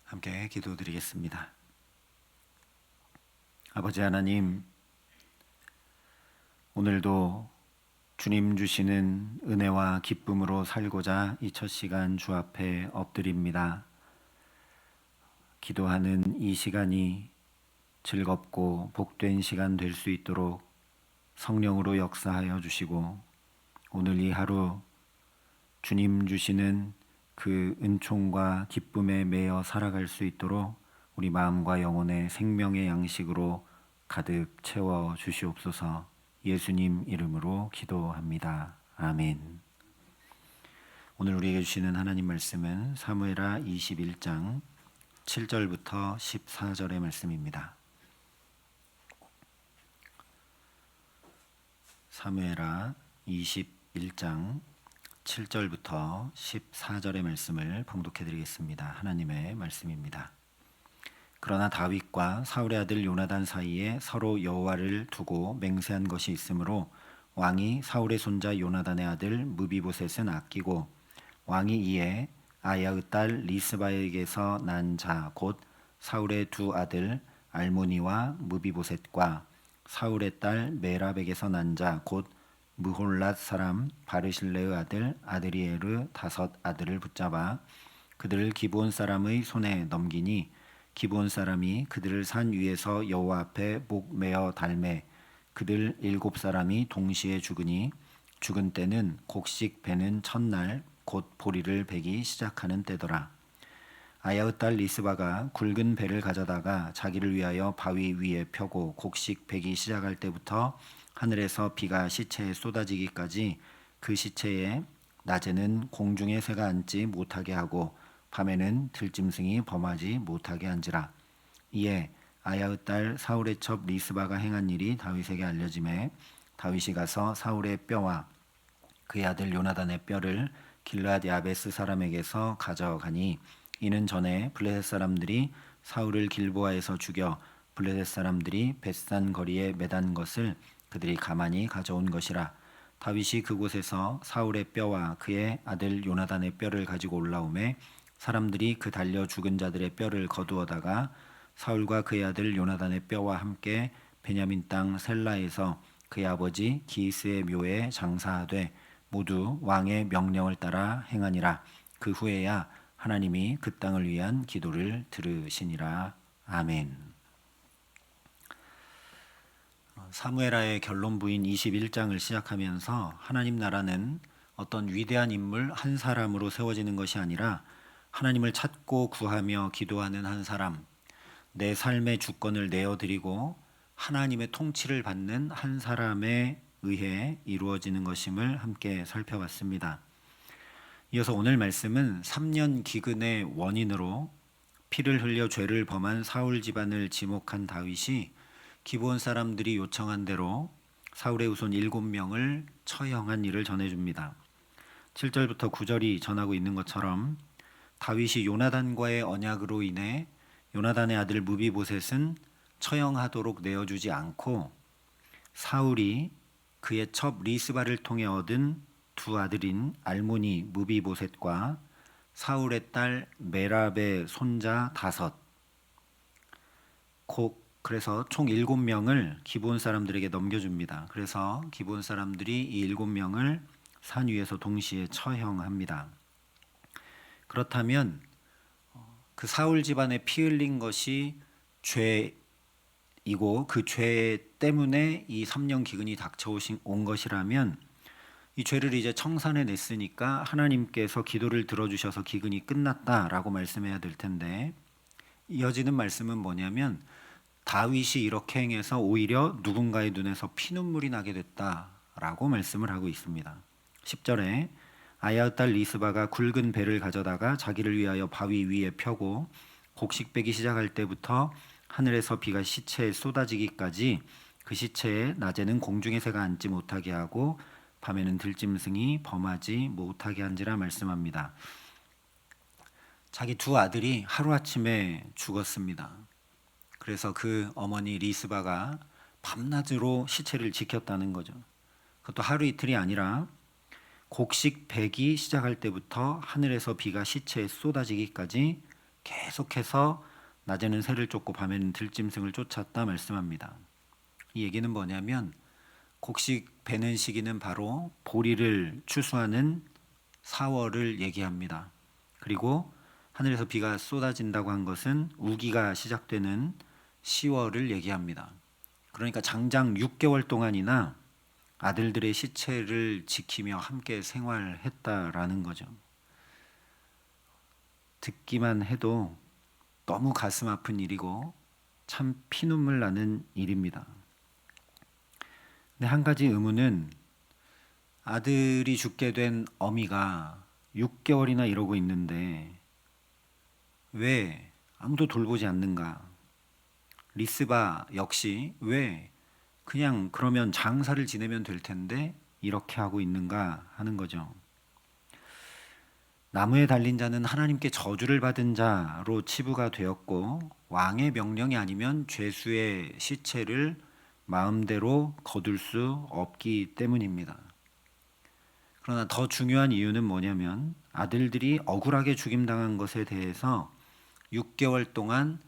함께 기도드리겠습니다. 아버지 하나님, 오늘도 주님 주시는 은혜와 기쁨으로 살고자 이 첫 시간 주 앞에 엎드립니다. 기도하는 이 시간이 즐겁고 복된 시간 될 수 있도록 성령으로 역사하여 주시고, 오늘 이 하루 주님 주시는 그 은총과 기쁨에 매여 살아갈 수 있도록 우리 마음과 영혼의 생명의 양식으로 가득 채워 주시옵소서. 예수님 이름으로 기도합니다. 아멘. 오늘 우리에게 주시는 하나님 말씀은 사무엘하 21장 7절부터 14절의 말씀입니다. 사무엘하 21장 7절부터 14절의 말씀을 봉독해 드리겠습니다. 하나님의 말씀입니다. 그러나 다윗과 사울의 아들 요나단 사이에 서로 여호와를 두고 맹세한 것이 있으므로 왕이 사울의 손자 요나단의 아들 무비보셋은 아끼고, 왕이 이에 아야의 딸 리스바에게서 난 자 곧 사울의 두 아들 알모니와 무비보셋과 사울의 딸 메랍에게서 난 자 곧 무홀랏 사람 바르실레의 아들 아드리에르 다섯 아들을 붙잡아 그들을 기브온 사람의 손에 넘기니, 기브온 사람이 그들을 산 위에서 여호와 앞에 목 메어 달매 그들 7사람이 동시에 죽으니, 죽은 때는 곡식 베는 첫날 곧 보리를 베기 시작하는 때더라. 아야의 딸 리스바가 굵은 배를 가져다가 자기를 위하여 바위 위에 펴고 곡식 베기 시작할 때부터 하늘에서 비가 시체에 쏟아지기까지 그 시체에 낮에는 공중의 새가 앉지 못하게 하고 밤에는 들짐승이 범하지 못하게 한지라. 이에 아야의 딸 사울의 첩 리스바가 행한 일이 다윗에게 알려지매 다윗이 가서 사울의 뼈와 그의 아들 요나단의 뼈를 길르앗 야베스 사람에게서 가져가니, 이는 전에 블레셋 사람들이 사울을 길보아에서 죽여 블레셋 사람들이 벳산 거리에 매단 것을 그들이 가만히 가져온 것이라. 다윗이 그곳에서 사울의 뼈와 그의 아들 요나단의 뼈를 가지고 올라오매 사람들이 그 달려 죽은 자들의 뼈를 거두어다가 사울과 그의 아들 요나단의 뼈와 함께 베냐민 땅 셀라에서 그의 아버지 기스의 묘에 장사하되 모두 왕의 명령을 따라 행하니라. 그 후에야 하나님이 그 땅을 위한 기도를 들으시니라. 아멘. 사무엘하의 결론부인 21장을 시작하면서 하나님 나라는 어떤 위대한 인물 한 사람으로 세워지는 것이 아니라 하나님을 찾고 구하며 기도하는 한 사람, 내 삶의 주권을 내어드리고 하나님의 통치를 받는 한 사람에 의해 이루어지는 것임을 함께 살펴봤습니다. 이어서 오늘 말씀은 3년 기근의 원인으로 피를 흘려 죄를 범한 사울 집안을 지목한 다윗이 기브온 사람들이 요청한 대로 사울의 후손 7명을 처형한 일을 전해줍니다. 7절부터 9절이 전하고 있는 것처럼 다윗이 요나단과의 언약으로 인해 요나단의 아들 무비보셋은 처형하도록 내어주지 않고 사울이 그의 첩 리스바를 통해 얻은 두 아들인 알모니 무비보셋과 사울의 딸 메랍의 손자 5, 그래서 총 7명을 기브온 사람들에게 넘겨줍니다. 그래서 기브온 사람들이 이 7명을 산 위에서 동시에 처형합니다. 그렇다면 그 사울 집안에 피 흘린 것이 죄이고 그 죄 때문에 이 3년 기근이 닥쳐온 것이라면 이 죄를 이제 청산해 냈으니까 하나님께서 기도를 들어주셔서 기근이 끝났다라고 말씀해야 될 텐데, 이어지는 말씀은 뭐냐면 다윗이 이렇게 행해서 오히려 누군가의 눈에서 피눈물이 나게 됐다라고 말씀을 하고 있습니다. 10절에 아야의 딸 리스바가 굵은 배를 가져다가 자기를 위하여 바위 위에 펴고 곡식 베기 시작할 때부터 하늘에서 비가 시체에 쏟아지기까지 그 시체에 낮에는 공중의 새가 앉지 못하게 하고 밤에는 들짐승이 범하지 못하게 한지라 말씀합니다. 자기 두 아들이 하루아침에 죽었습니다. 그래서 그 어머니 리스바가 밤낮으로 시체를 지켰다는 거죠. 그것도 하루 이틀이 아니라 곡식 베기 시작할 때부터 하늘에서 비가 시체에 쏟아지기까지 계속해서 낮에는 새를 쫓고 밤에는 들짐승을 쫓았다 말씀합니다. 이 얘기는 뭐냐면 곡식 베는 시기는 바로 보리를 추수하는 4월을 얘기합니다. 그리고 하늘에서 비가 쏟아진다고 한 것은 우기가 시작되는 10월을 얘기합니다. 그러니까 장장 6개월 동안이나 아들들의 시체를 지키며 함께 생활했다라는 거죠. 듣기만 해도 너무 가슴 아픈 일이고 참 피눈물 나는 일입니다. 근데 한 가지 의문은 아들이 죽게 된 어미가 6개월이나 이러고 있는데 왜 아무도 돌보지 않는가? 리스바 역시 왜 그냥 그러면 장사를 지내면 될 텐데 이렇게 하고 있는가 하는 거죠. 나무에 달린 자는 하나님께 저주를 받은 자로 치부가 되었고 왕의 명령이 아니면 죄수의 시체를 마음대로 거둘 수 없기 때문입니다. 그러나 더 중요한 이유는 뭐냐면 아들들이 억울하게 죽임당한 것에 대해서 6개월 동안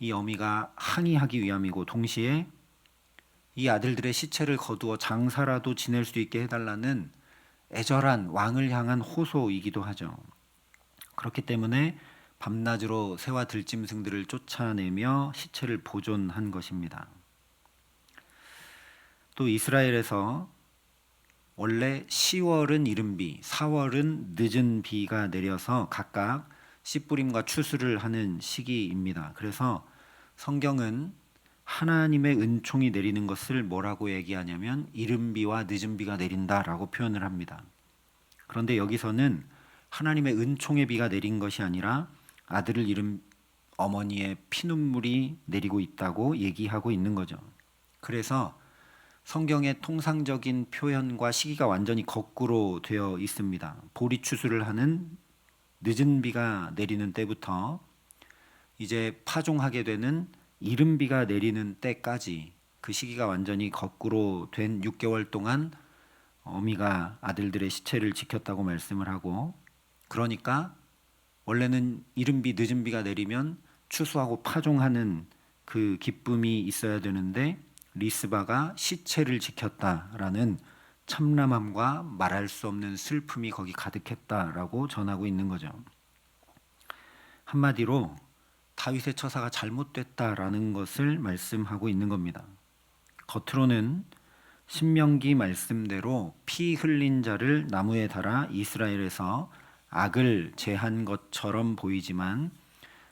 이 어미가 항의하기 위함이고 동시에 이 아들들의 시체를 거두어 장사라도 지낼 수 있게 해달라는 애절한 왕을 향한 호소이기도 하죠. 그렇기 때문에 밤낮으로 새와 들짐승들을 쫓아내며 시체를 보존한 것입니다. 또 이스라엘에서 원래 10월은 이른 비, 4월은 늦은 비가 내려서 각각 씨뿌림과 추수를 하는 시기입니다. 그래서 성경은 하나님의 은총이 내리는 것을 뭐라고 얘기하냐면 이른 비와 늦은 비가 내린다라고 표현을 합니다. 그런데 여기서는 하나님의 은총의 비가 내린 것이 아니라 아들을 잃은 어머니의 피눈물이 내리고 있다고 얘기하고 있는 거죠. 그래서 성경의 통상적인 표현과 시기가 완전히 거꾸로 되어 있습니다. 보리 추수를 하는 늦은 비가 내리는 때부터 이제 파종하게 되는 이른 비가 내리는 때까지 그 시기가 완전히 거꾸로 된 6개월 동안 어미가 아들들의 시체를 지켰다고 말씀을 하고, 그러니까 원래는 이른 비 늦은 비가 내리면 추수하고 파종하는 그 기쁨이 있어야 되는데 리스바가 시체를 지켰다라는 참람함과 말할 수 없는 슬픔이 거기 가득했다라고 전하고 있는 거죠. 한마디로 다윗의 처사가 잘못됐다라는 것을 말씀하고 있는 겁니다. 겉으로는 신명기 말씀대로 피 흘린 자를 나무에 달아 이스라엘에서 악을 제한 것처럼 보이지만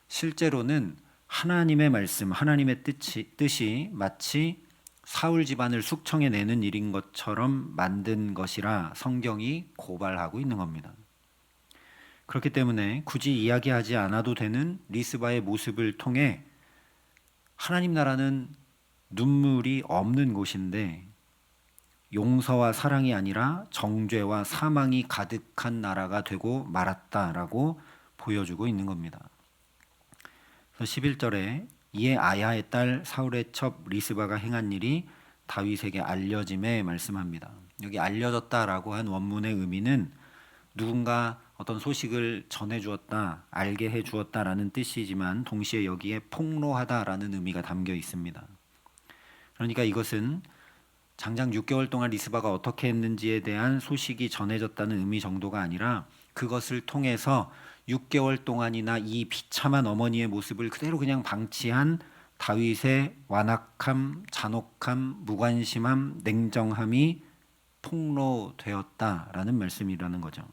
실제로는 하나님의 말씀, 하나님의 뜻이 마치 사울 집안을 숙청해내는 일인 것처럼 만든 것이라 성경이 고발하고 있는 겁니다. 그렇기 때문에 굳이 이야기하지 않아도 되는 리스바의 모습을 통해 하나님 나라는 눈물이 없는 곳인데 용서와 사랑이 아니라 정죄와 사망이 가득한 나라가 되고 말았다라고 보여주고 있는 겁니다. 그래서 11절에 이에 아야의 딸 사울의 첩 리스바가 행한 일이 다윗에게 알려짐에 말씀합니다. 여기 알려졌다라고 한 원문의 의미는 누군가 어떤 소식을 전해주었다, 알게 해주었다라는 뜻이지만 동시에 여기에 폭로하다라는 의미가 담겨 있습니다. 그러니까 이것은 장장 6개월 동안 리스바가 어떻게 했는지에 대한 소식이 전해졌다는 의미 정도가 아니라 그것을 통해서 6개월 동안이나 이 비참한 어머니의 모습을 그대로 그냥 방치한 다윗의 완악함, 잔혹함, 무관심함, 냉정함이 폭로되었다라는 말씀이라는 거죠.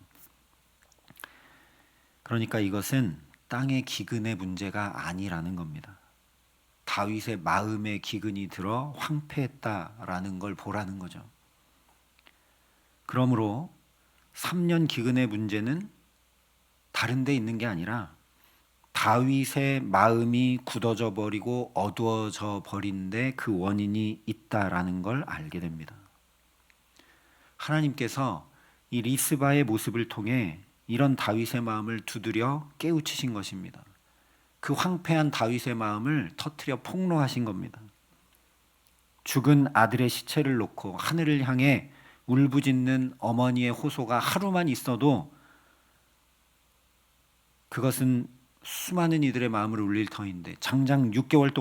그러니까 이것은 땅의 기근의 문제가 아니라는 겁니다. 다윗의 마음에 기근이 들어 황폐했다라는 걸 보라는 거죠. 그러므로 3년 기근의 문제는 다른 데 있는 게 아니라 다윗의 마음이 굳어져 버리고 어두워져 버린 데 그 원인이 있다라는 걸 알게 됩니다. 하나님께서 이 리스바의 모습을 통해 이런 다윗의 마음을 두드려 깨우치신 것입니다. 그 황폐한 다윗의 마음을 터뜨려 폭로하신 겁니다. 죽은 아들의 시체를 놓고 하늘을 향해 울부짖는 어머니의 호소가 하루만 있어도 그것은 수많은 이들의 마음을 울릴 터인데 장장 6개월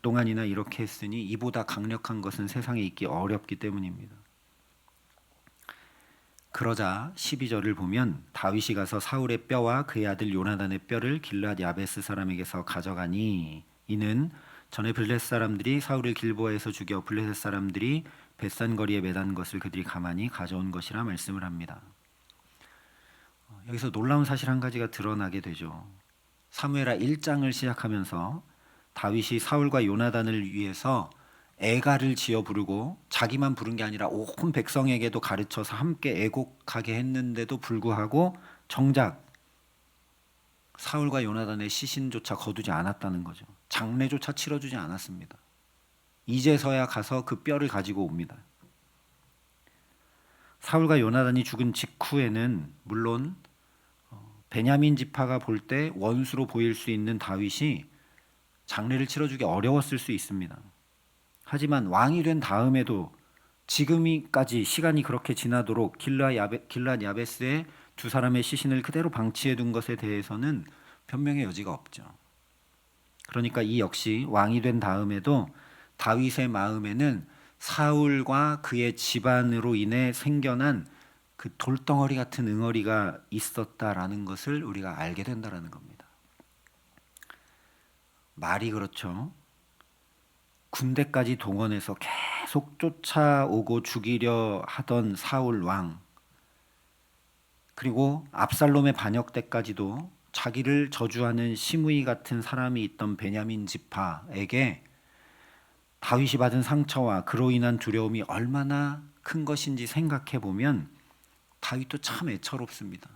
동안이나 이렇게 했으니 이보다 강력한 것은 세상에 있기 어렵기 때문입니다. 그러자 12절을 보면 다윗이 가서 사울의 뼈와 그의 아들 요나단의 뼈를 길르앗 야베스 사람에게서 가져가니 이는 전에 블레셋 사람들이 사울을 길보아에서 죽여 블레셋 사람들이 벳산 거리에 매단 것을 그들이 가만히 가져온 것이라 말씀을 합니다. 여기서 놀라운 사실 한 가지가 드러나게 되죠. 사무엘하 1장을 시작하면서 다윗이 사울과 요나단을 위해서 애가를 지어 부르고 자기만 부른 게 아니라 온 백성에게도 가르쳐서 함께 애곡하게 했는데도 불구하고 정작 사울과 요나단의 시신조차 거두지 않았다는 거죠. 장례조차 치러주지 않았습니다. 이제서야 가서 그 뼈를 가지고 옵니다. 사울과 요나단이 죽은 직후에는 물론 베냐민 지파가 볼 때 원수로 보일 수 있는 다윗이 장례를 치러주기 어려웠을 수 있습니다. 하지만 왕이 된 다음에도 지금까지 시간이 그렇게 지나도록 길르앗 야베스의 두 사람의 시신을 그대로 방치해 둔 것에 대해서는 변명의 여지가 없죠. 그러니까 이 역시 왕이 된 다음에도 다윗의 마음에는 사울과 그의 집안으로 인해 생겨난 그 돌덩어리 같은 응어리가 있었다라는 것을 우리가 알게 된다라는 겁니다. 말이 그렇죠. 군대까지 동원해서 계속 쫓아오고 죽이려 하던 사울 왕, 그리고 압살롬의 반역 때까지도 자기를 저주하는 시므이 같은 사람이 있던 베냐민 지파에게 다윗이 받은 상처와 그로 인한 두려움이 얼마나 큰 것인지 생각해 보면 다윗도 참 애처롭습니다.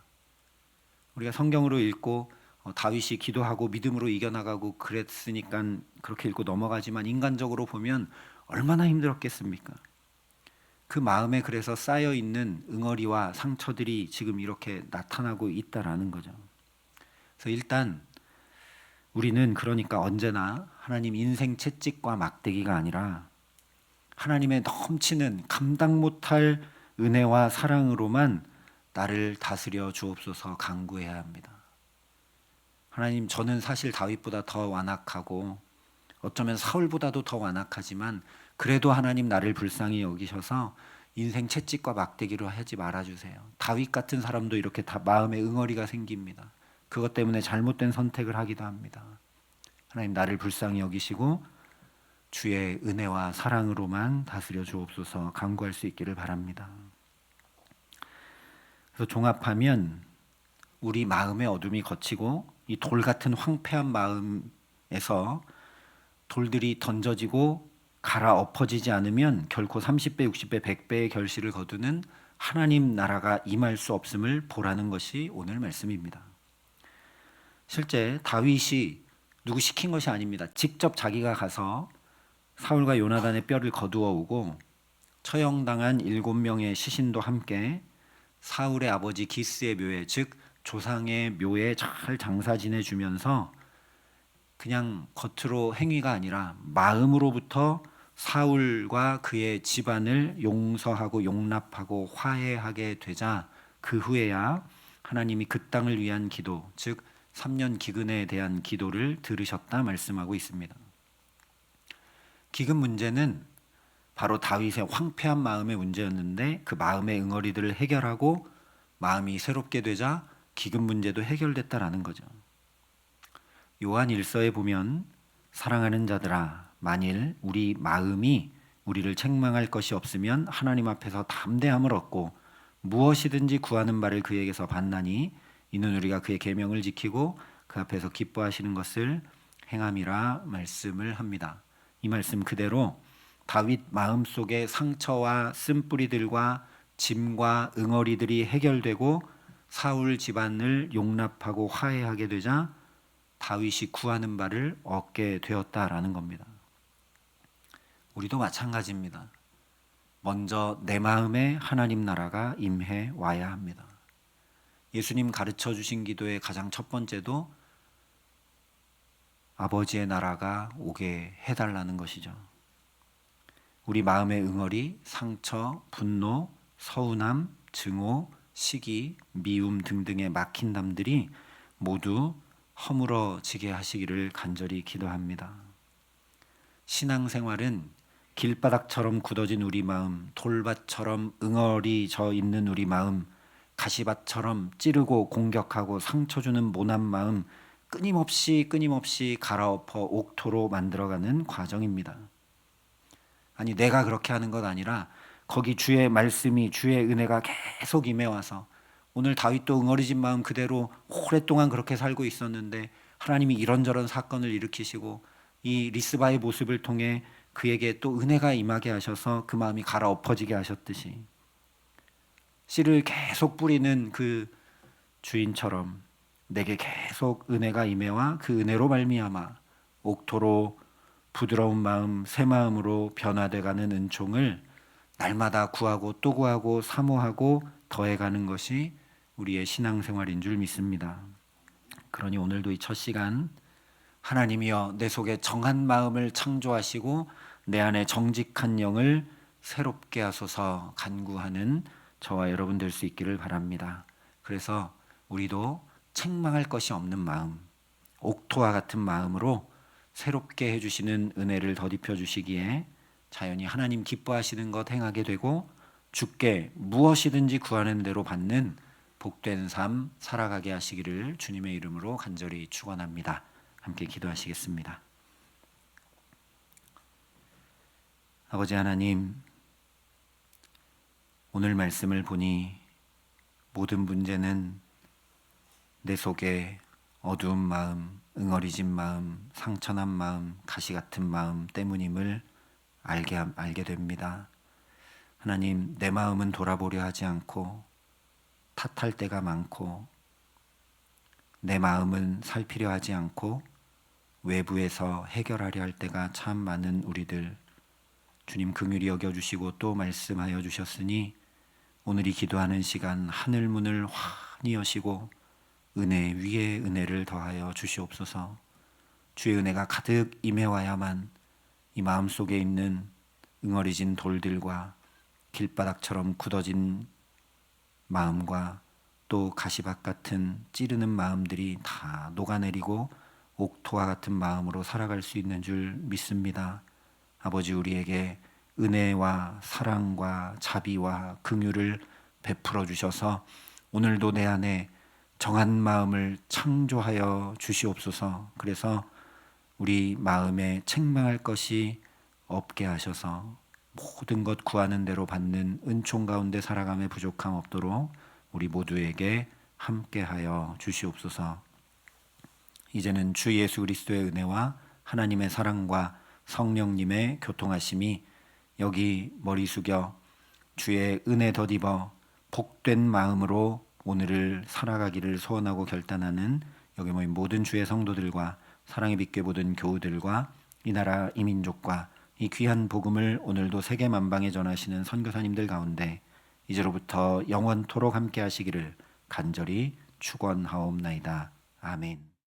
우리가 성경으로 읽고 다윗이 기도하고 믿음으로 이겨나가고 그랬으니까 그렇게 읽고 넘어가지만 인간적으로 보면 얼마나 힘들었겠습니까? 그 마음에 그래서 쌓여있는 응어리와 상처들이 지금 이렇게 나타나고 있다라는 거죠. 그래서 일단 우리는 그러니까 언제나 하나님 인생 채찍과 막대기가 아니라 하나님의 넘치는 감당 못할 은혜와 사랑으로만 나를 다스려 주옵소서 간구해야 합니다. 하나님, 저는 사실 다윗보다 더 완악하고 어쩌면 사울보다도 더 완악하지만 그래도 하나님 나를 불쌍히 여기셔서 인생 채찍과 막대기로 하지 말아주세요. 다윗 같은 사람도 이렇게 다 마음에 응어리가 생깁니다. 그것 때문에 잘못된 선택을 하기도 합니다. 하나님, 나를 불쌍히 여기시고 주의 은혜와 사랑으로만 다스려 주옵소서 간구할 수 있기를 바랍니다. 그래서 종합하면 우리 마음의 어둠이 걷히고 이 돌 같은 황폐한 마음에서 돌들이 던져지고 갈아 엎어지지 않으면 결코 30배, 60배, 100배의 결실을 거두는 하나님 나라가 임할 수 없음을 보라는 것이 오늘 말씀입니다. 실제 다윗이 누구 시킨 것이 아닙니다. 직접 자기가 가서 사울과 요나단의 뼈를 거두어 오고 처형당한 7명의 시신도 함께 사울의 아버지 기스의 묘에, 즉 조상의 묘에 잘 장사 지내주면서 그냥 겉으로 행위가 아니라 마음으로부터 사울과 그의 집안을 용서하고 용납하고 화해하게 되자 그 후에야 하나님이 그 땅을 위한 기도, 즉 3년 기근에 대한 기도를 들으셨다 말씀하고 있습니다. 기근 문제는 바로 다윗의 황폐한 마음의 문제였는데 그 마음의 응어리들을 해결하고 마음이 새롭게 되자 기근 문제도 해결됐다라는 거죠. 요한 1서에 보면 사랑하는 자들아, 만일 우리 마음이 우리를 책망할 것이 없으면 하나님 앞에서 담대함을 얻고 무엇이든지 구하는 바를 그에게서 받나니 이는 우리가 그의 계명을 지키고 그 앞에서 기뻐하시는 것을 행함이라 말씀을 합니다. 이 말씀 그대로 다윗 마음속의 상처와 쓴뿌리들과 짐과 응어리들이 해결되고 사울 집안을 용납하고 화해하게 되자 다윗이 구하는 바를 얻게 되었다라는 겁니다. 우리도 마찬가지입니다. 먼저 내 마음에 하나님 나라가 임해 와야 합니다. 예수님 가르쳐 주신 기도의 가장 첫 번째도 아버지의 나라가 오게 해달라는 것이죠. 우리 마음의 응어리, 상처, 분노, 서운함, 증오, 시기, 미움 등등의 막힌 담들이 모두 허물어지게 하시기를 간절히 기도합니다. 신앙생활은 길바닥처럼 굳어진 우리 마음, 돌밭처럼 응어리 져 있는 우리 마음, 가시밭처럼 찌르고 공격하고 상처 주는 모난 마음 끊임없이 갈아엎어 옥토로 만들어가는 과정입니다. 아니 내가 그렇게 하는 것 아니라 거기 주의 말씀이 주의 은혜가 계속 임해와서 오늘 다윗도 응어리진 마음 그대로 오랫동안 그렇게 살고 있었는데 하나님이 이런저런 사건을 일으키시고 이 리스바의 모습을 통해 그에게 또 은혜가 임하게 하셔서 그 마음이 갈아엎어지게 하셨듯이 씨를 계속 뿌리는 그 주인처럼 내게 계속 은혜가 임해와 그 은혜로 말미암아 옥토로 부드러운 마음 새 마음으로 변화돼가는 은총을 날마다 구하고 또 구하고 사모하고 더해가는 것이 우리의 신앙생활인 줄 믿습니다. 그러니 오늘도 이 첫 시간 하나님이여 내 속에 정한 마음을 창조하시고 내 안에 정직한 영을 새롭게 하소서 간구하는 저와 여러분 될 수 있기를 바랍니다. 그래서 우리도 책망할 것이 없는 마음, 옥토와 같은 마음으로 새롭게 해주시는 은혜를 덧입혀 주시기에 자연히 하나님 기뻐하시는 것 행하게 되고 주께 무엇이든지 구하는 대로 받는 복된 삶 살아가게 하시기를 주님의 이름으로 간절히 축원합니다. 함께 기도하시겠습니다. 아버지 하나님, 오늘 말씀을 보니 모든 문제는 내 속에 어두운 마음, 응어리진 마음, 상처난 마음, 가시 같은 마음 때문임을 알게 됩니다. 하나님, 내 마음은 돌아보려 하지 않고 탓할 때가 많고 내 마음은 살피려 하지 않고 외부에서 해결하려 할 때가 참 많은 우리들 주님 긍휼히 여겨주시고 또 말씀하여 주셨으니 오늘 이 기도하는 시간 하늘 문을 환히 여시고 은혜 위에 은혜를 더하여 주시옵소서. 주의 은혜가 가득 임해와야만 이 마음속에 있는 응어리진 돌들과 길바닥처럼 굳어진 마음과 또 가시밭 같은 찌르는 마음들이 다 녹아내리고 옥토와 같은 마음으로 살아갈 수 있는 줄 믿습니다. 아버지 우리에게 은혜와 사랑과 자비와 긍휼을 베풀어 주셔서 오늘도 내 안에 정한 마음을 창조하여 주시옵소서. 그래서 우리 마음에 책망할 것이 없게 하셔서 모든 것 구하는 대로 받는 은총 가운데 살아감에 부족함 없도록 우리 모두에게 함께하여 주시옵소서. 이제는 주 예수 그리스도의 은혜와 하나님의 사랑과 성령님의 교통하심이 여기 머리 숙여 주의 은혜 덧입어 복된 마음으로 오늘을 살아가기를 소원하고 결단하는 여기 모인 모든 주의 성도들과 사랑의 빛께 보던 교우들과 이 나라 이 민족과 이 귀한 복음을 오늘도 세계 만방에 전하시는 선교사님들 가운데 이제로부터 영원토록 함께 하시기를 간절히 축원하옵나이다. 아멘.